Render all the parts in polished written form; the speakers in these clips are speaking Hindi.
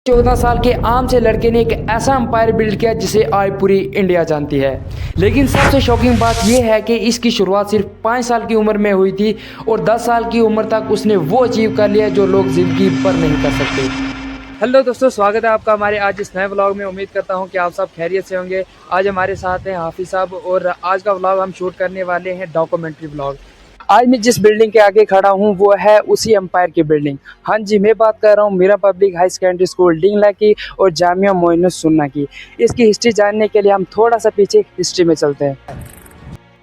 14 साल के आम से लड़के ने एक ऐसा एम्पायर बिल्ड किया जिसे आज पूरी इंडिया जानती है। लेकिन सबसे शॉकिंग बात यह है कि इसकी शुरुआत सिर्फ 5 साल की उम्र में हुई थी और 10 साल की उम्र तक उसने वो अचीव कर लिया जो लोग ज़िंदगी भर नहीं कर सकते। हेलो दोस्तों, स्वागत है आपका हमारे आज इस नए व्लॉग में। उम्मीद करता हूं कि आप सब खैरियत से होंगे। आज हमारे साथ हैं हाफिज साहब और आज का व्लॉग हम शूट करने वाले हैं डॉक्यूमेंट्री व्लॉग। आज मैं जिस बिल्डिंग के आगे खड़ा हूं वो है उसी एम्पायर की बिल्डिंग। हाँ जी, मैं बात कर रहा हूं Meera public high secondary school Dingla की और जामिया मोइनुस सुन्ना की। इसकी हिस्ट्री जानने के लिए हम थोड़ा सा पीछे हिस्ट्री में चलते हैं।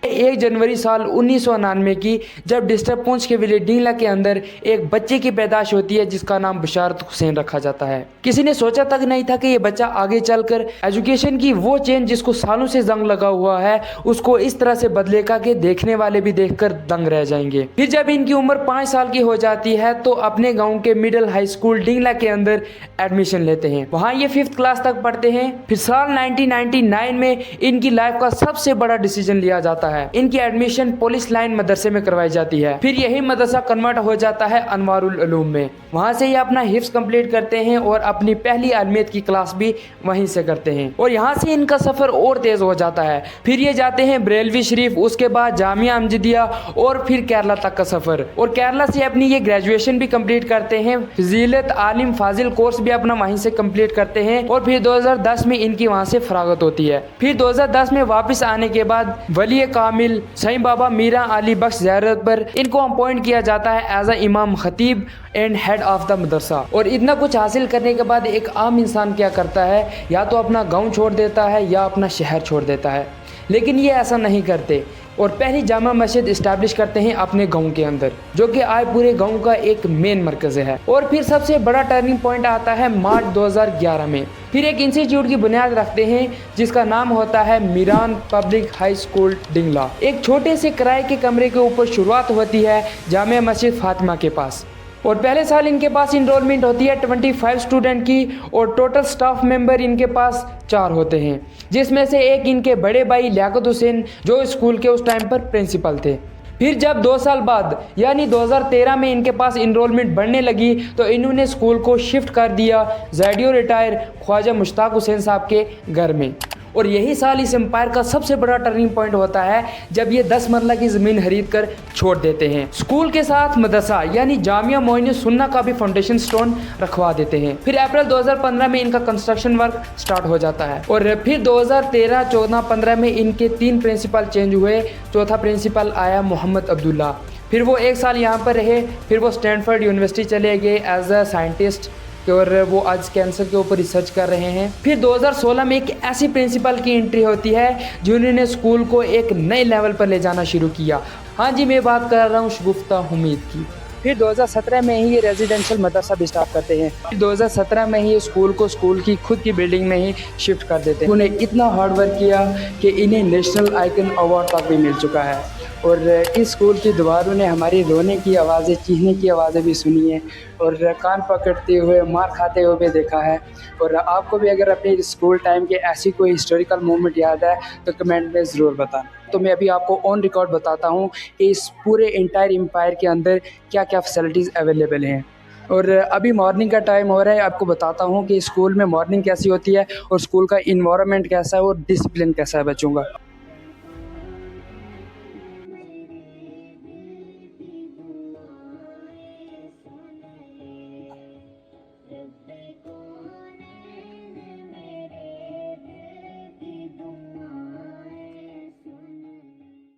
1 जनवरी साल 1999 की जब डिस्ट्रिक्ट पुंछ के विलेज डिंगला के अंदर एक बच्चे की पैदाश होती है जिसका नाम बशारत हुसैन रखा जाता है। किसी ने सोचा तक नहीं था कि ये बच्चा आगे चलकर एजुकेशन की वो चेन जिसको सालों से जंग लगा हुआ है उसको इस तरह से बदलेगा कि देखने वाले भी देखकर दंग रह जाएंगे। फिर जब इनकी उम्र 5 साल की हो जाती है तो अपने गाँव के मिडिल हाई स्कूल डिंगला के अंदर एडमिशन लेते हैं। वहाँ ये 5th क्लास तक पढ़ते हैं। फिर साल 1999 में इनकी लाइफ का सबसे बड़ा डिसीजन लिया जाता है। इनकी एडमिशन पुलिस लाइन मदरसे में करवाई जाती है। फिर यही मदरसा कन्वर्ट हो जाता है अनवारुल उलूम में। वहाँ से ये अपना हिफ्ज कंप्लीट करते हैं और अपनी पहली आलमियत की क्लास भी वहीं से करते हैं और यहाँ से इनका सफर और तेज हो जाता है। फिर ये जाते हैं बरेलवी शरीफ, उसके बाद जामिया अमजदिया और फिर केरला तक का सफर। और केरला से अपनी ये ग्रेजुएशन भी कंप्लीट करते हैं। फजीलत आलिम फाजिल कोर्स भी अपना वहीं से कंप्लीट करते हैं और फिर 2010 में इनकी वहाँ से फरागत होती है। फिर 2010 में वापस आने के बाद वली कामिल सईं बाबा मीरा अली बख्श ज़ियारत पर इनको अपॉइंट किया जाता है एज अ इमाम खतीब एंड हेड ऑफ द मदरसा। और इतना कुछ हासिल करने के बाद एक आम इंसान क्या करता है, या तो अपना गांव छोड़ देता है या अपना शहर छोड़ देता है। लेकिन ये ऐसा नहीं करते और पहली जामा मस्जिद इस्टेब्लिश करते हैं अपने गांव के अंदर, जो कि आज पूरे गांव का एक मेन मरकज़ है। और फिर सबसे बड़ा टर्निंग पॉइंट आता है मार्च 2011 में। फिर एक इंस्टीट्यूट की बुनियाद रखते हैं जिसका नाम होता है मीरान पब्लिक हाई स्कूल डिंगला। एक छोटे से किराए के कमरे के ऊपर शुरुआत होती है जामिया मस्जिद फातिमा के पास। और पहले साल इनके पास इनरोलमेंट होती है 25 स्टूडेंट की और टोटल स्टाफ मेंबर इनके पास 4 होते हैं, जिसमें से एक इनके बड़े भाई लियाकत हुसैन जो स्कूल के उस टाइम पर प्रिंसिपल थे। फिर जब 2 साल बाद यानी 2013 में इनके पास इनरोलमेंट बढ़ने लगी तो इन्होंने स्कूल को शिफ्ट कर दिया ज़ैडियो रिटायर ख्वाजा मुश्ताक हुसैन साहब के घर में। और यही साल इस एम्पायर का सबसे बड़ा टर्निंग पॉइंट होता है जब ये 10 मरला की ज़मीन खरीद कर छोड़ देते हैं। स्कूल के साथ मदरसा यानी जामिया मोइनुस सुन्ना का भी फाउंडेशन स्टोन रखवा देते हैं। फिर अप्रैल 2015 में इनका कंस्ट्रक्शन वर्क स्टार्ट हो जाता है और फिर 2013, 14, 15 में इनके 3 प्रिंसिपल चेंज हुए। चौथा प्रिंसिपल आया मोहम्मद अब्दुल्ला। फिर वो 1 साल यहाँ पर रहे। फिर वो स्टैनफोर्ड यूनिवर्सिटी चले गए एज अ साइंटिस्ट और वो आज कैंसर के ऊपर रिसर्च कर रहे हैं। फिर 2016 में एक ऐसी प्रिंसिपल की एंट्री होती है जिन्होंने स्कूल को एक नए लेवल पर ले जाना शुरू किया। हाँ जी, मैं बात कर रहा हूँ शगुफ्ता हमीद की। फिर 2017 में ही ये रेजिडेंशियल मदरसा भी स्टार्ट करते हैं। फिर 2017 में ही स्कूल को स्कूल की खुद की बिल्डिंग में ही शिफ्ट कर देते हैं। उन्हें इतना हार्ड वर्क किया कि इन्हें नेशनल आइकन अवार्ड तक भी मिल चुका है। और इस स्कूल की दीवारों ने हमारी रोने की आवाज़ें, चीखने की आवाज़ें भी सुनी है और कान पकड़ते हुए, मार खाते हुए भी देखा है। और आपको भी अगर अपने स्कूल टाइम के ऐसी कोई हिस्टोरिकल मोमेंट याद है तो कमेंट में ज़रूर बताना। तो मैं अभी आपको ऑन रिकॉर्ड बताता हूँ कि इस पूरे इंटायर एम्पायर के अंदर क्या क्या फैसिलिटीज़ अवेलेबल हैं। और अभी मॉर्निंग का टाइम हो रहा है। आपको बताता हूँ कि स्कूल में मॉर्निंग कैसी होती है और स्कूल का इन्वायरमेंट कैसा है और डिसिप्लिन कैसा है बच्चों का।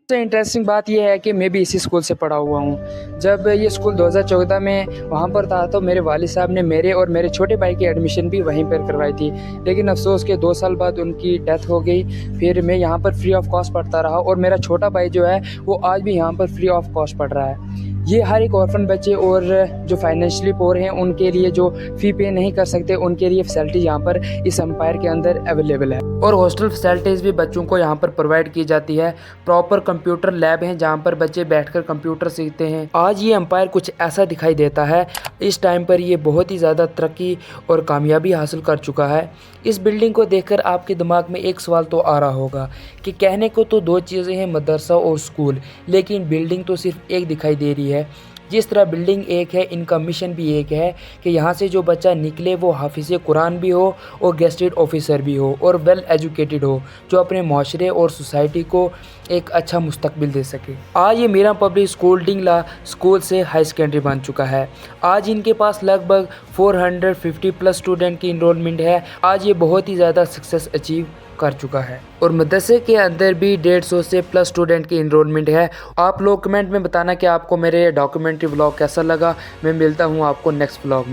सबसे इंटरेस्टिंग बात यह है कि मैं भी इसी स्कूल से पढ़ा हुआ हूँ। जब ये स्कूल 2014 में वहाँ पर था तो मेरे वालिद साहब ने मेरे और मेरे छोटे भाई की एडमिशन भी वहीं पर करवाई थी। लेकिन अफसोस के 2 साल बाद उनकी डेथ हो गई। फिर मैं यहाँ पर फ्री ऑफ कॉस्ट पढ़ता रहा और मेरा छोटा भाई जो है वो आज भी यहाँ पर फ्री ऑफ कॉस्ट पढ़ रहा है। ये हर एक ऑर्फन बच्चे और जो फाइनेंशियली पोर हैं उनके लिए, जो फ़ी पे नहीं कर सकते, उनके लिए फैसिलिटी यहाँ पर इस एम्पायर के अंदर अवेलेबल है। और हॉस्टल फैसिलिटीज़ भी बच्चों को यहाँ पर प्रोवाइड की जाती है। प्रॉपर कंप्यूटर लैब हैं जहाँ पर बच्चे बैठकर कंप्यूटर सीखते हैं। आज ये एम्पायर कुछ ऐसा दिखाई देता है। इस टाइम पर ये बहुत ही ज़्यादा तरक्की और कामयाबी हासिल कर चुका है। इस बिल्डिंग को देखकर आपके दिमाग में एक सवाल तो आ रहा होगा कि कहने को तो 2 चीज़ें हैं, मदरसा और स्कूल, लेकिन बिल्डिंग तो सिर्फ एक दिखाई दे रही है। जिस तरह बिल्डिंग एक है, इनका मिशन भी एक है कि यहाँ से जो बच्चा निकले वो हाफिज़ कुरान भी हो और गेस्टेड ऑफिसर भी हो और वेल एजुकेटेड हो, जो अपने माशरे और सोसाइटी को एक अच्छा मुस्तकबिल दे सके। आज ये मीरा पब्लिक स्कूल डिंगला स्कूल से हाई सेकेंडरी बन चुका है। आज इनके पास लगभग 450 प्लस स्टूडेंट की इनरोलमेंट है। आज ये बहुत ही ज़्यादा सक्सेस अचीव कर चुका है और मदरसे के अंदर भी 150 से प्लस स्टूडेंट की इनरोलमेंट है। आप लोग कमेंट में बताना कि आपको मेरे डॉक्यूमेंट्री व्लॉग कैसा लगा। मैं मिलता हूँ आपको नेक्स्ट व्लॉग में।